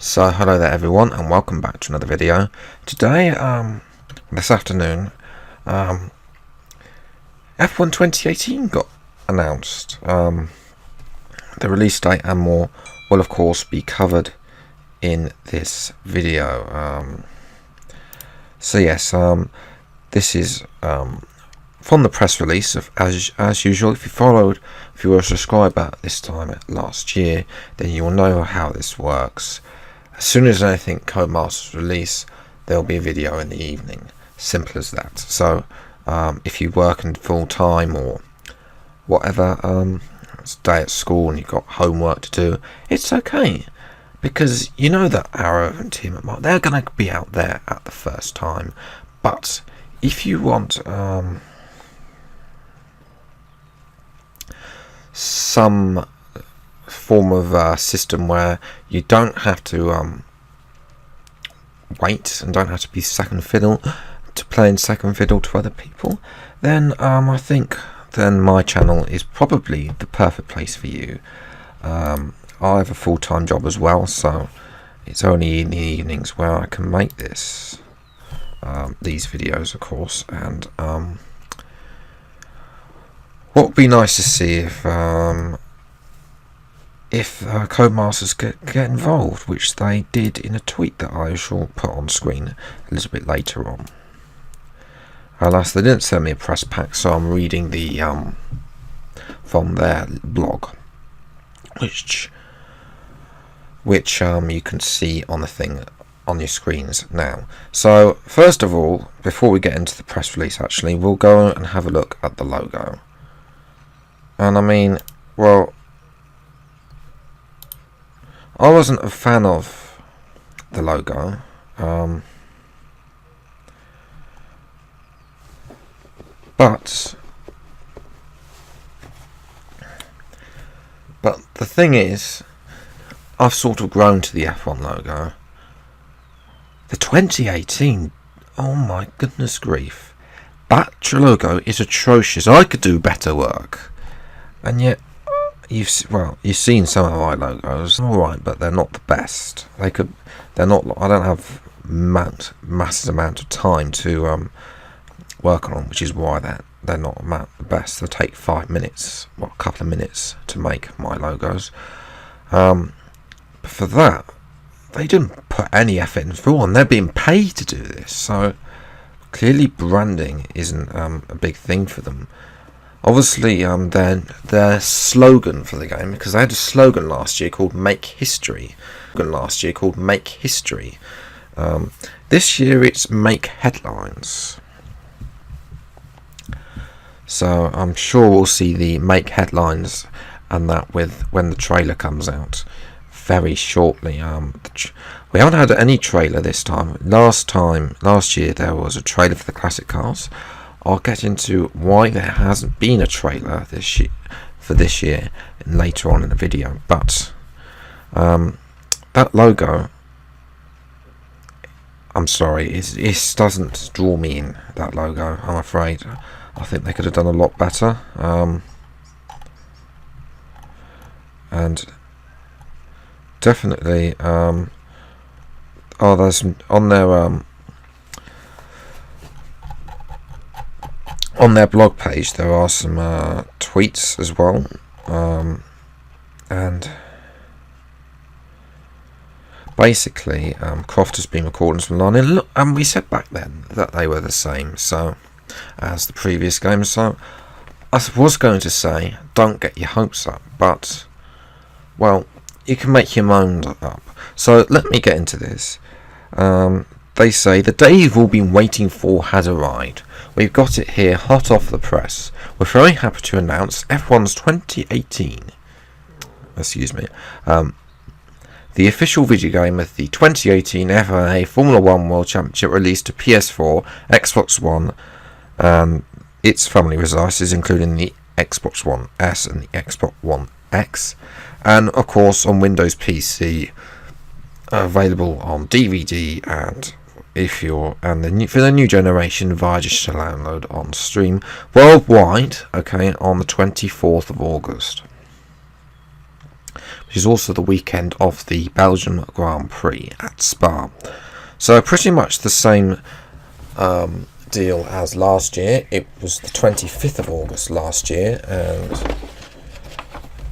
So hello there everyone, and welcome back to another video. Today, this afternoon, F1 2018 got announced. The release date and more will of course be covered in this video. So yes, this is from the press release of as usual. If you were a subscriber this time last year, then you will know how this works. As soon as anything Codemasters release, there'll be a video in the evening. Simple as that. So if you work in full time or whatever, it's a day at school and you've got homework to do, it's okay, because you know that Arrow and Team at Mark, they're going to be out there at the first time. But if you want some form of system where you don't have to wait and don't have to be second fiddle to playing second fiddle to other people, then I think then my channel is probably the perfect place for you. I have a full-time job as well, so it's only in the evenings where I can make these videos, of course. And what would be nice to see if Codemasters get involved, which they did in a tweet that I shall put on screen a little bit later on. Alas, they didn't send me a press pack, so I'm reading the from their blog, which you can see on the thing on your screens now. So first of all, before we get into the press release, actually, we'll go and have a look at the logo. And I mean, well, I wasn't a fan of the logo. But the thing is, I've sort of grown to the F1 logo. The 2018, oh my goodness grief, that logo is atrocious. I could do better work, and yet you've seen some of my logos. All right, but they're not the best. They're not. I don't have massive amount of time to work on them, which is why they're not the best. They take 5 minutes, a couple of minutes to make my logos. But for that, they didn't put any effort into it, and they're being paid to do this. So clearly, branding isn't a big thing for them. Obviously, their slogan for the game, because they had a slogan last year called "Make History." This year it's "Make Headlines." So I'm sure we'll see the "Make Headlines" and that when the trailer comes out very shortly. We haven't had any trailer this time. Last year there was a trailer for the classic cars. I'll get into why there hasn't been a trailer this year later on in the video. But that logo, I'm sorry, it doesn't draw me in, that logo, I'm afraid. I think they could have done a lot better. And definitely, there's on their blog page there are some tweets as well, and basically Croft has been recording some line, and look, and we said back then that they were the same as the previous game. So I was going to say, don't get your hopes up, but well, you can make your mind up. So let me get into this. They say the day you've all been waiting for has arrived. We've got it here, hot off the press. We're very happy to announce F1's 2018. Excuse me. The official video game of the 2018 FIA Formula 1 World Championship released to PS4, Xbox One, its family devices, including the Xbox One S and the Xbox One X, and of course on Windows PC, available on DVD and for the new generation via digital download on stream worldwide, okay, on the 24th of August. which is also the weekend of the Belgium Grand Prix at Spa. So pretty much the same deal as last year. It was the 25th of August last year, and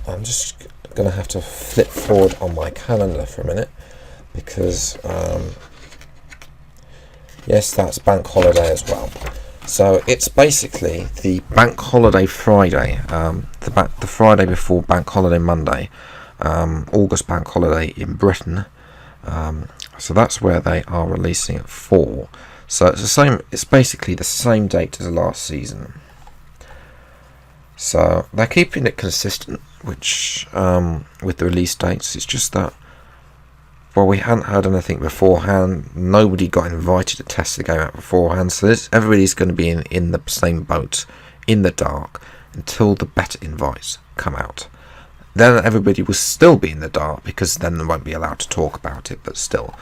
I'm just going to have to flip forward on my calendar for a minute because yes, that's bank holiday as well. So it's basically the bank holiday Friday, the Friday before bank holiday Monday, August bank holiday in Britain. So that's where they are releasing it for. So it's the same. It's basically the same date as last season. So they're keeping it consistent, which with the release dates. It's just that, well, we hadn't heard anything beforehand. Nobody got invited to test the game out beforehand. So everybody's going to be in the same boat, in the dark, until the beta invites come out. Then everybody will still be in the dark because then they won't be allowed to talk about it. But still,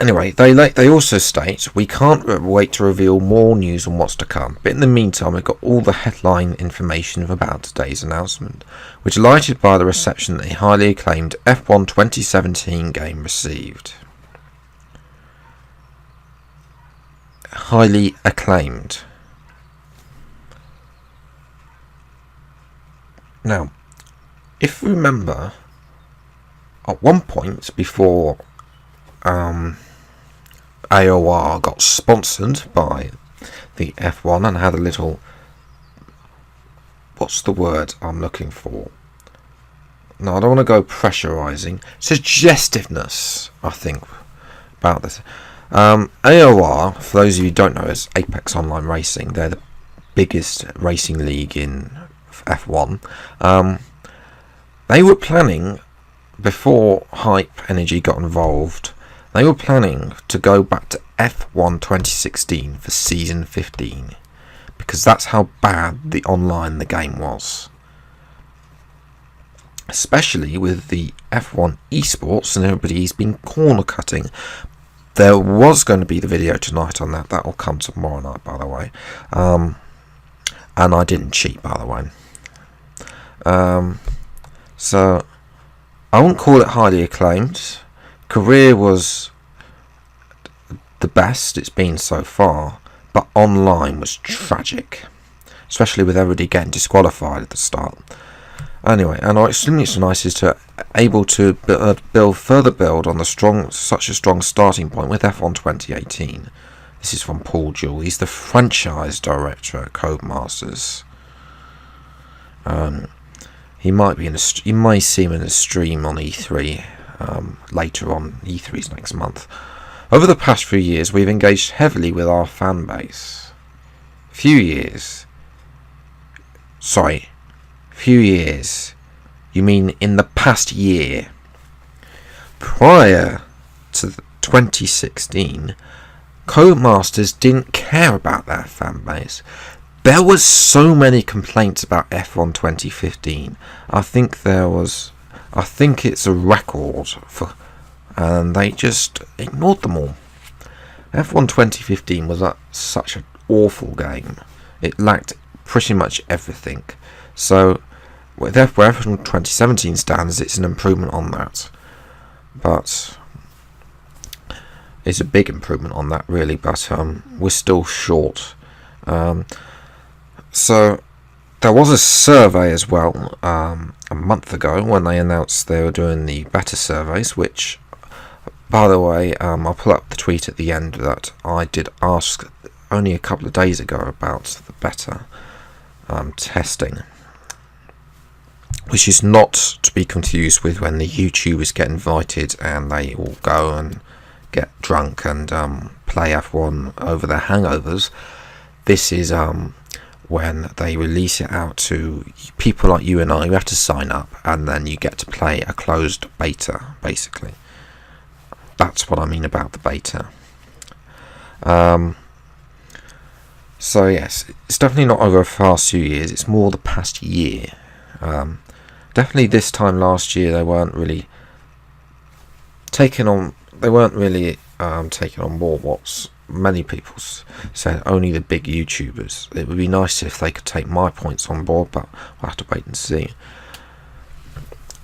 anyway, they also state we can't wait to reveal more news on what's to come. But in the meantime, we've got all the headline information about today's announcement, which lighted by the reception that the highly acclaimed F1 2017 game received. Highly acclaimed. Now, if you remember, at one point before AOR got sponsored by the F1 and had a little, what's the word I'm looking for? No, I don't want to go pressurizing. Suggestiveness, I think, about this. AOR, for those of you who don't know, is Apex Online Racing. They're the biggest racing league in F1. They were planning, before Hype Energy got involved, they were planning to go back to F1 2016 for Season 15, because that's how bad the online the game was. Especially with the F1 esports and everybody's been corner cutting. There was going to be the video tonight on that. That will come tomorrow night, by the way. And I didn't cheat, by the way. So I wouldn't call it highly acclaimed. Career was the best it's been so far, but online was tragic, especially with everybody getting disqualified at the start. Anyway, and I extremely nice is to able to build on such a strong starting point with F1 2018. This is from Paul Jewell. He's the franchise director at Codemasters. He might be you may see him in a stream on E3 later on. E3's next month. Over the past few years, we've engaged heavily with our fan base. Few years. You mean in the past year? Prior to 2016, Codemasters didn't care about their fan base. There was so many complaints about F1 2015. I think it's a record for, and they just ignored them all. F1 2015 was such an awful game. It lacked pretty much everything. So, where F1 2017 stands, it's an improvement on that. But it's a big improvement on that, really. But we're still short. So there was a survey as well a month ago when they announced they were doing the beta surveys, which, by the way, I'll pull up the tweet at the end that I did ask only a couple of days ago about the beta testing, which is not to be confused with when the YouTubers get invited and they all go and get drunk and play F1 over their hangovers. This is when they release it out to people like you and I. You have to sign up and then you get to play a closed beta, basically. That's what I mean about the beta. So yes, it's definitely not over a fast few years. It's more the past year. Definitely this time last year they weren't really taking on. Taking on board what's many people said only the big YouTubers. It would be nice if they could take my points on board, but we'll have to wait and see.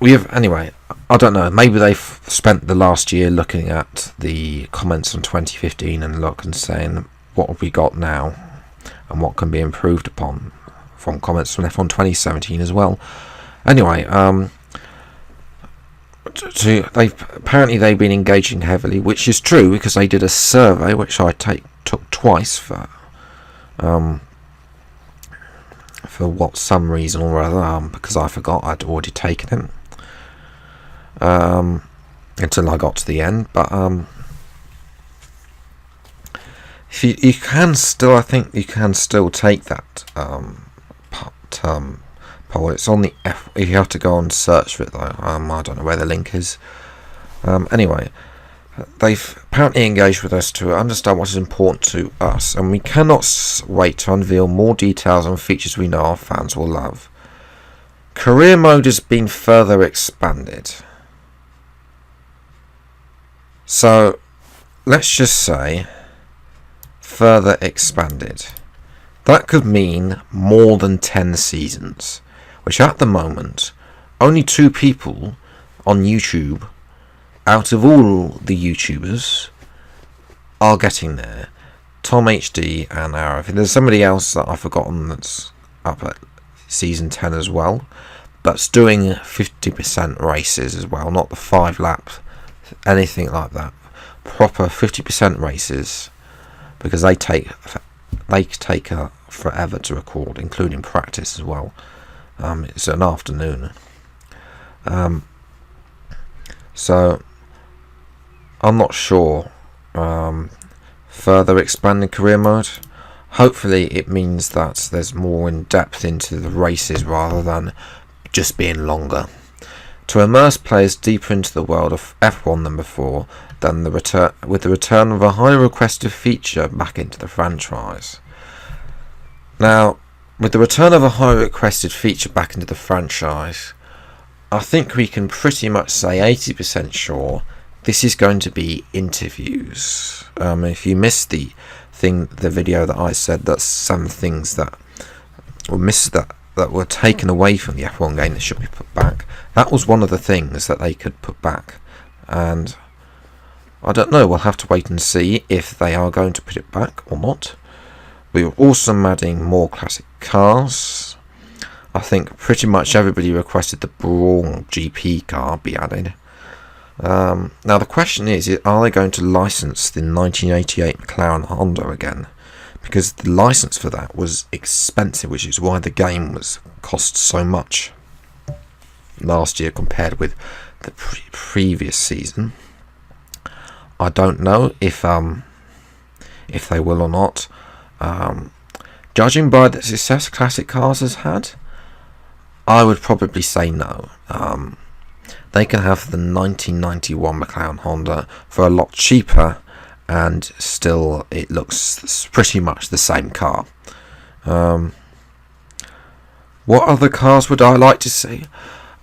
Anyway, I don't know, maybe they've spent the last year looking at the comments from 2015 and saying what have we got now and what can be improved upon from comments from F1 2017 as well. Anyway, they've been engaging heavily, which is true because they did a survey which I took twice for some reason or other, because I forgot I'd already taken it until I got to the end. But if you can still, I think you can still take that poll. It's on the you have to go and search for it though. I don't know where the link is. Anyway, they've apparently engaged with us to understand what is important to us, and we cannot wait to unveil more details and features we know our fans will love. Career mode has been further expanded. So, let's just say further expanded. That could mean more than 10 seasons, which at the moment, only 2 people on YouTube out of all the YouTubers are getting there. Tom HD and Arif. There's somebody else that I've forgotten that's up at season 10 as well, but's doing 50% races as well, not the 5 lap, anything like that. Proper 50% races, because they take forever to record, including practice as well. It's an afternoon. So I'm not sure. Further expanding career mode, hopefully it means that there's more in depth into the races rather than just being longer, to immerse players deeper into the world of F1 than before, with the return of a highly requested feature back into the franchise. Now, with the return of a highly requested feature back into the franchise, I think we can pretty much say 80% sure this is going to be interviews. If you missed the video that I said that some things that were taken away from the F1 game that should be put back, that was one of the things that they could put back, and I don't know, we'll have to wait and see if they are going to put it back or not. We're also adding more classic cars. I think pretty much everybody requested the Brawl GP car be added. Now the question is, are they going to license the 1988 McLaren Honda again? Because the license for that was expensive, which is why the game cost so much last year compared with the previous season. I don't know if they will or not. Judging by the success classic cars has had, I would probably say no. They can have the 1991 McLaren Honda for a lot cheaper, and still it looks pretty much the same car. What other cars would I like to see?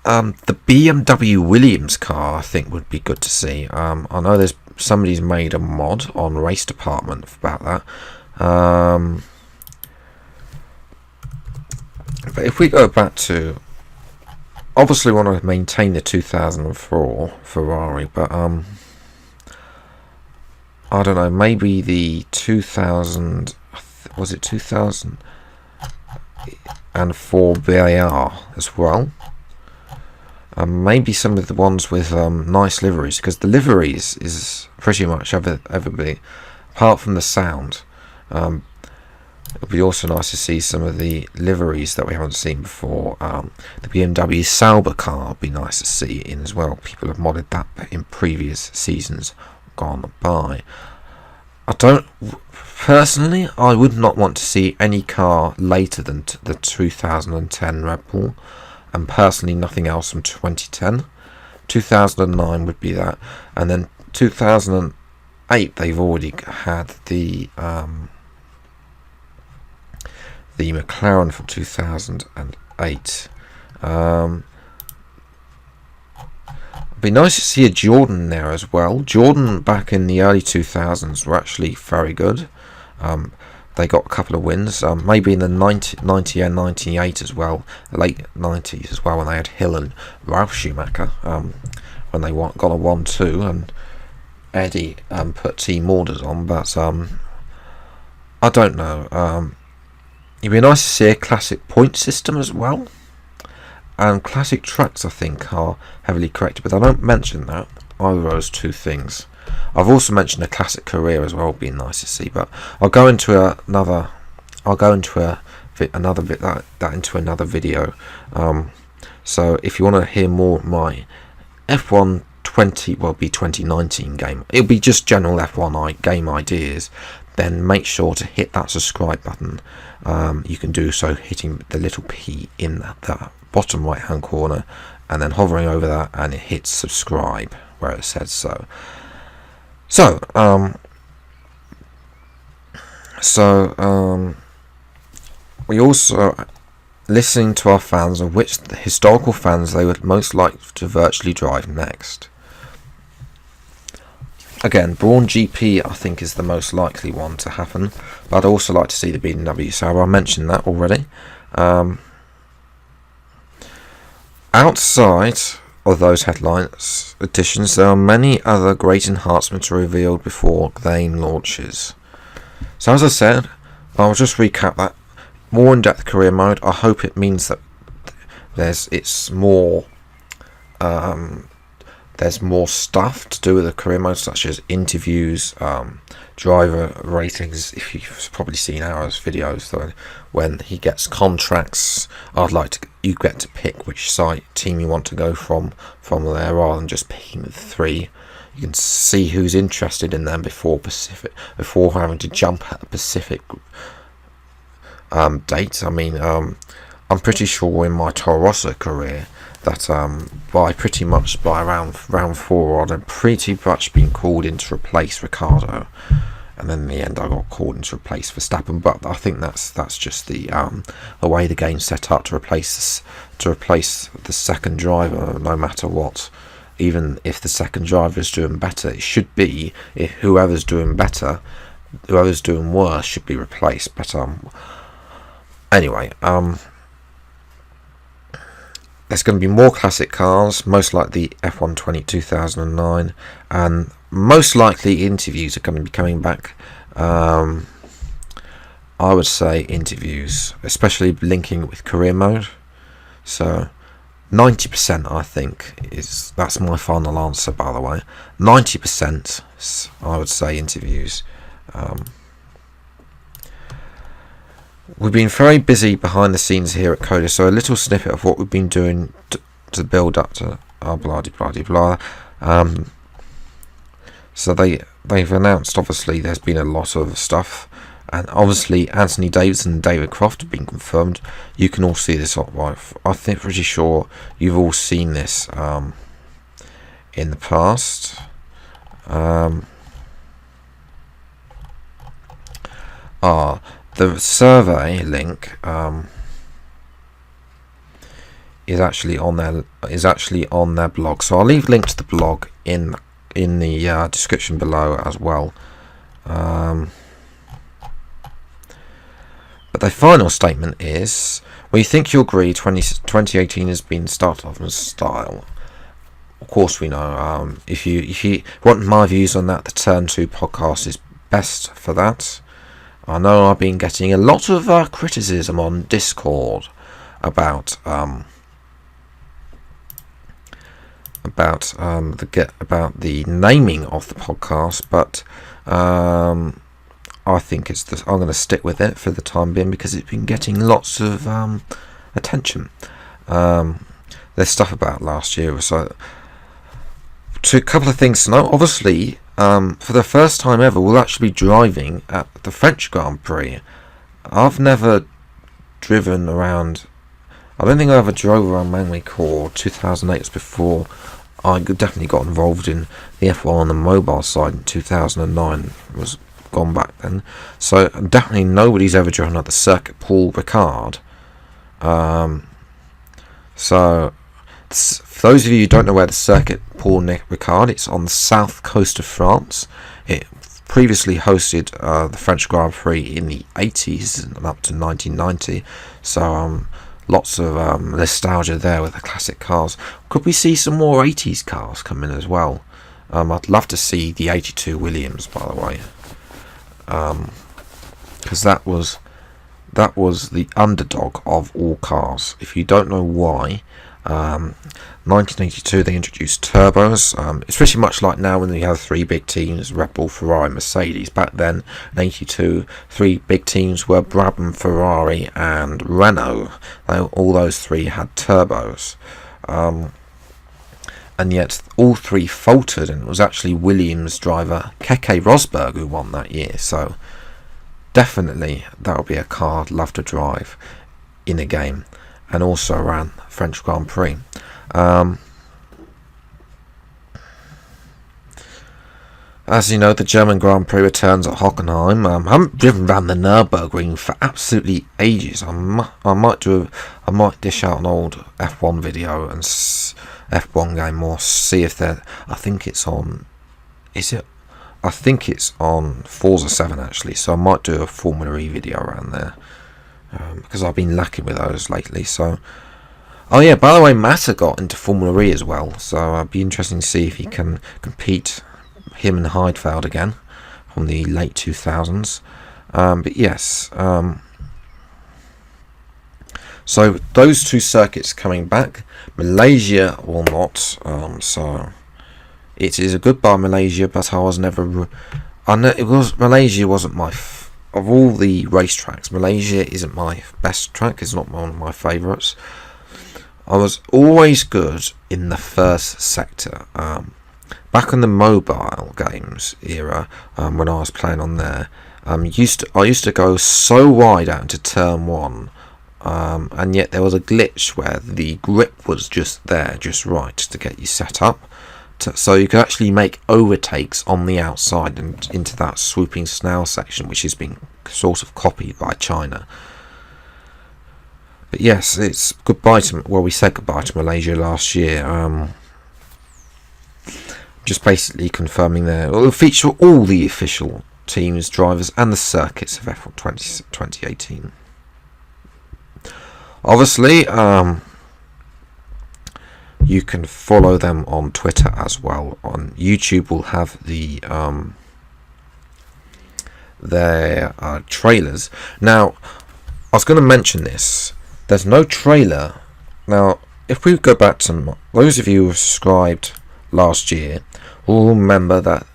The BMW Williams car I think would be good to see. I know somebody's made a mod on Race Department about that. But if we go back to, obviously we want to maintain the 2004 Ferrari, but I don't know, maybe the 2004 VAR as well. Maybe some of the ones with nice liveries, because the liveries is pretty much everybody, apart from the sound. It would be also nice to see some of the liveries that we haven't seen before. The BMW Sauber car would be nice to see in as well. People have modded that in previous seasons gone by. Personally, I would not want to see any car later than the 2010 Red Bull, and personally nothing else from 2010. 2009 would be that, and then 2008 they've already had the McLaren from 2008. be nice to see a Jordan there as well. Jordan back in the early 2000s were actually very good. They got a couple of wins, maybe in the 90 and 98 as well, late 90s as well, when they had Hill and Ralph Schumacher, when they got a 1-2, and Eddie put team orders on. But I don't know. It'd be nice to see a classic point system as well. And classic tracks, I think, are heavily corrected, but I don't mention that. Either of those two things. I've also mentioned a classic career as well. Would be nice to see, but I'll go into another. I'll go into another bit that into another video. So if you want to hear more of my F1 2019 game, it'll be just general F1 game ideas. Then make sure to hit that subscribe button. You can do so hitting the little P in the bottom right hand corner, and then hovering over that, and it hits subscribe where it says so. We also listening to our fans of which the historical fans they would most like to virtually drive next. Again, Brawn GP I think is the most likely one to happen, but I'd also like to see the BMW. So I mentioned that already. Outside of those headlines additions, there are many other great enhancements revealed before the game launches. So as I said, I'll just recap that. More in-depth career mode. I hope it means that there's more stuff to do with the career mode, such as interviews, driver ratings. If you've probably seen Arrow's videos, though, when he gets contracts, you get to pick which team you want to go from there, rather than just picking the three. You can see who's interested in them before having to jump at a Pacific date. I mean, I'm pretty sure in my Toro Rosso career that by round 4 I'd pretty much been called in to replace Ricciardo, and then in the end I got called in to replace Verstappen. But I think that's just the way the game's set up to replace the second driver, no matter what. Even if the second driver is doing better, it should be whoever's doing worse should be replaced. But anyway, there's going to be more classic cars, most likely the F1 2009, and most likely interviews are going to be coming back. I would say interviews, especially linking with career mode. So 90% I think that's my final answer, by the way. 90% I would say interviews. We've been very busy behind the scenes here at Coda, so a little snippet of what we've been doing to build up to our blah. So they've announced, obviously, there's been a lot of stuff, and obviously Anthony Davidson and David Croft have been confirmed. You can all see this, right? I think pretty sure you've all seen this in the past. The survey link is actually on their blog. So I'll leave a link to the blog in the description below as well. But their final statement is: "We think you'll agree 2018 has been started off in style." Of course, we know. If you want my views on that, the Turn 2 podcast is best for that. I know I've been getting a lot of criticism on Discord about the naming of the podcast, but I think I'm going to stick with it for the time being because it's been getting lots of attention. There's stuff about last year, so a couple of things to note. Obviously, for the first time ever, we'll actually be driving at the French Grand Prix. I've never driven around. I don't think I ever drove around Manwick or 2008 before. I definitely got involved in the F1 on the mobile side in 2009. It was gone back then. So definitely nobody's ever driven at the Circuit Paul Ricard. So For those of you who don't know where the circuit Paul Ricard, it's on the south coast of France. It previously hosted the French Grand Prix in the 80s and up to 1990, so lots of nostalgia there with the classic cars. Could we see some more 80s cars come in as well? I'd love to see the 82 Williams, by the way, because that was the underdog of all cars. If you don't know why, 1982 they introduced turbos. It's pretty much like now when you have three big teams: Red Bull, Ferrari, Mercedes. Back then in 82, three big teams were Brabham, Ferrari and Renault. All those three had turbos, and yet all three faltered, and it was actually Williams driver Keke Rosberg who won that year. So definitely that would be a car I'd love to drive in a game, and also around French Grand Prix. As you know, the German Grand Prix returns at Hockenheim. I haven't driven around the Nürburgring for absolutely ages. I might dish out an old F1 video and F1 game, or see if they're. I think it's on. Is it? I think it's on Forza 7 actually. So I might do a Formula E video around there, because I've been lacking with those lately. So, oh yeah, by the way, Massa got into Formula E as well. So it'd be interesting to see if he can compete. Him and Heidfeld again from the late 2000s. But yes, so those two circuits coming back. Malaysia will not. So it is a goodbye Malaysia, but I was never. Malaysia wasn't my of all the racetracks. Malaysia isn't my best track. It's not one of my favourites. I was always good in the first sector. Back in the mobile games era, when I was playing on there, I used to go so wide out into turn one, and yet there was a glitch where the grip was just there, just right to get you set up, so you could actually make overtakes on the outside and into that swooping snail section, which has been sort of copied by China. But yes, it's goodbye to. Well, we said goodbye to Malaysia last year. Just basically confirming there. It will feature all the official teams, drivers and the circuits of F1 2018. Obviously, you can follow them on Twitter as well. On YouTube will have the their trailers. Now, I was going to mention this. There's no trailer. Now, if we go back to those of you who have subscribed last year, will remember that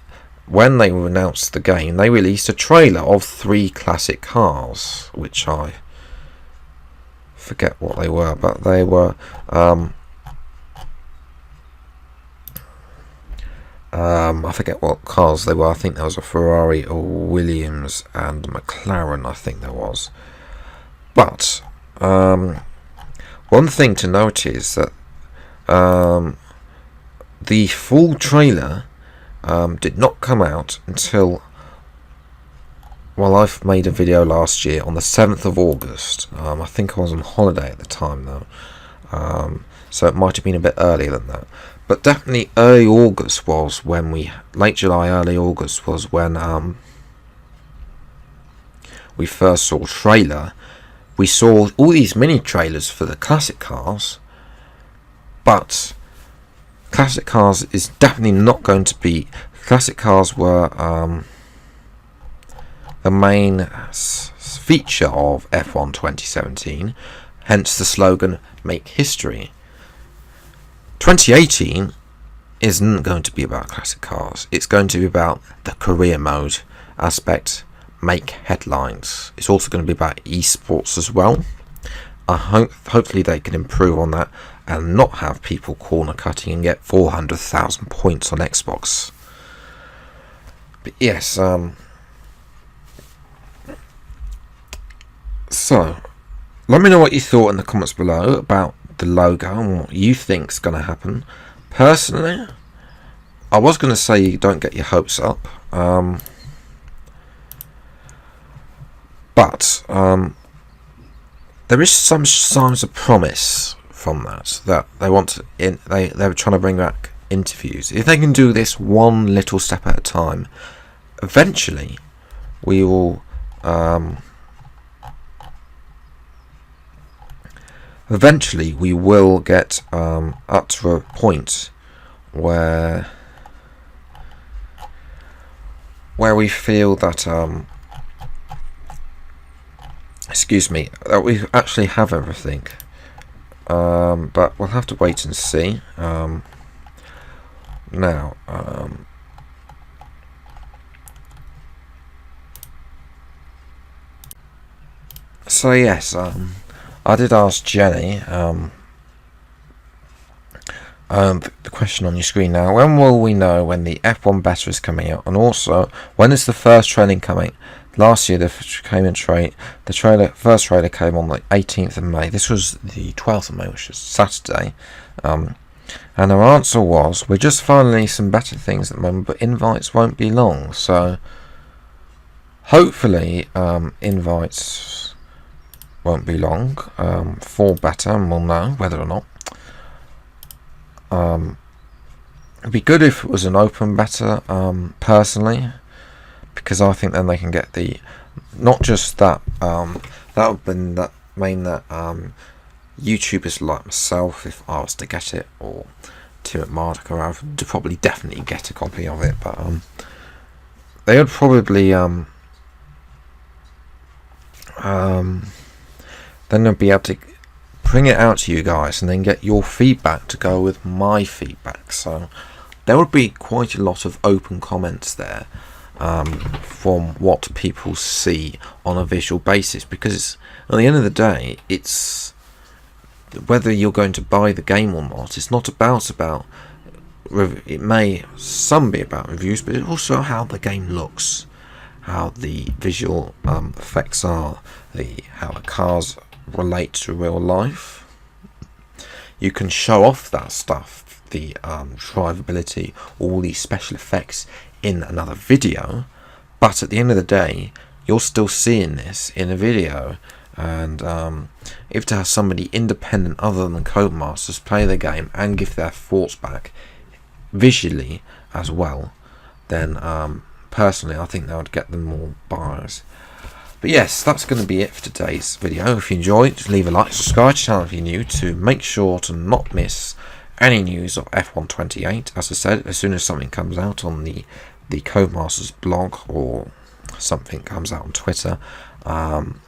when they announced the game, they released a trailer of 3 classic cars, which I forget what they were, but they were I forget what cars they were. I think there was a Ferrari, a Williams and a McLaren, I think there was. But one thing to note is that the full trailer did not come out until, well, I've made a video last year on the 7th of August. I think I was on holiday at the time though, so it might have been a bit earlier than that. But definitely early August was when late July, early August was when we first saw a trailer. We saw all these mini trailers for the classic cars, but classic cars is definitely not going to be. Classic cars were the main feature of F1 2017, hence the slogan "Make History." 2018 isn't going to be about classic cars. It's going to be about the career mode aspect, make headlines. It's also going to be about esports as well. Hopefully they can improve on that and not have people corner cutting and get 400,000 points on Xbox. But yes, so let me know what you thought in the comments below about the logo and what you think's going to happen. Personally, I was going to say don't get your hopes up, but there is some signs of promise from that. That they want to, they're trying to bring back interviews. If they can do this one little step at a time, eventually we will get up to a point where we feel that that we actually have everything. But we'll have to wait and see. Now, so yes, I did ask Jenny the question on your screen now. When will we know when the F1 beta is coming out? And also, when is the first trailing coming? Last year, the first trailer came on the 18th of May. This was the 12th of May, which is Saturday. And her answer was, we're just finally some better things at the moment, but invites won't be long. So, hopefully, invites won't be long for beta, and we'll know whether or not. It'd be good if it was an open beta, personally, because I think then they can get the, not just that, that would mean that YouTubers like myself, if I was to get it, or Tim at Mardica, I would probably definitely get a copy of it, but they would probably then they'll be able to bring it out to you guys and then get your feedback to go with my feedback. So there would be quite a lot of open comments there, from what people see on a visual basis, because at the end of the day, it's whether you're going to buy the game or not. It's not about it may some be about reviews, but it's also how the game looks, how the visual effects are, how the cars relate to real life. You can show off that stuff, the drivability, all these special effects in another video, but at the end of the day, you're still seeing this in a video. And if to have somebody independent other than Codemasters play the game and give their thoughts back visually as well, then personally I think that would get them more buyers. But yes, that's going to be it for today's video. If you enjoyed, just leave a like, subscribe to the channel if you're new, to make sure to not miss any news of F1 28. As I said, as soon as something comes out on the Codemasters blog, or something comes out on Twitter, and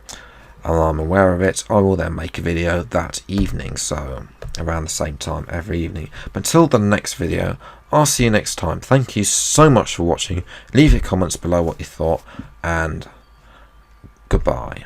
I'm aware of it, I will then make a video that evening, so around the same time every evening. But until the next video, I'll see you next time. Thank you so much for watching. Leave your comments below what you thought, and goodbye.